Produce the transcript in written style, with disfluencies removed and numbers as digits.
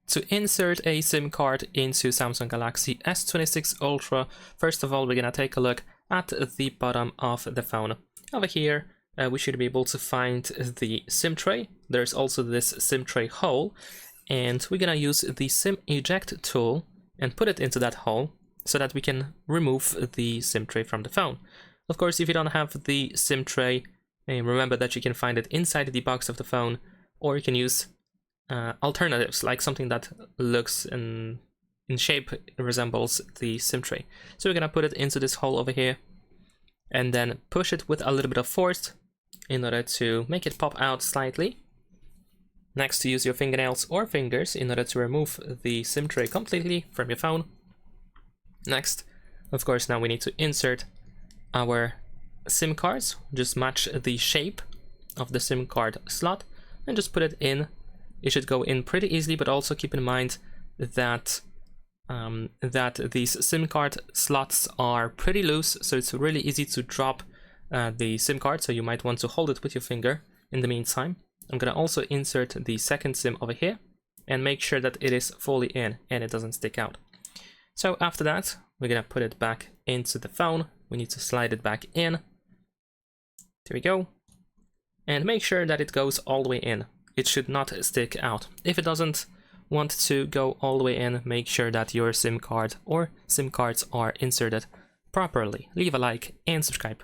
To insert a SIM card into Samsung Galaxy S26 Ultra, first of all, we're gonna take a look at the bottom of the phone. Over here, we should be able to find the SIM tray. There's also this SIM tray hole, and we're gonna use the SIM eject tool and put it into that hole so that we can remove the SIM tray from the phone. Of course, if you don't have the SIM tray, remember that you can find it inside the box of the phone, or you can use alternatives, like something that looks in shape resembles the SIM tray. So we're gonna put it into this hole over here and then push it with a little bit of force in order to make it pop out slightly. Next, use your fingernails or fingers in order to remove the SIM tray completely from your phone. Next, of course, now we need to insert our SIM cards. Just match the shape of the SIM card slot and just put it in. It should go in pretty easily, but also keep in mind that these SIM card slots are pretty loose, so it's really easy to drop the SIM card, so you might want to hold it with your finger in the meantime. I'm gonna also insert the second SIM over here and make sure that it is fully in and it doesn't stick out. So after that, we're gonna put it back into the phone. We need to slide it back in. There we go. And make sure that it goes all the way in. It should not stick out. If it doesn't want to go all the way in, make sure that your SIM card or SIM cards are inserted properly. Leave a like and subscribe.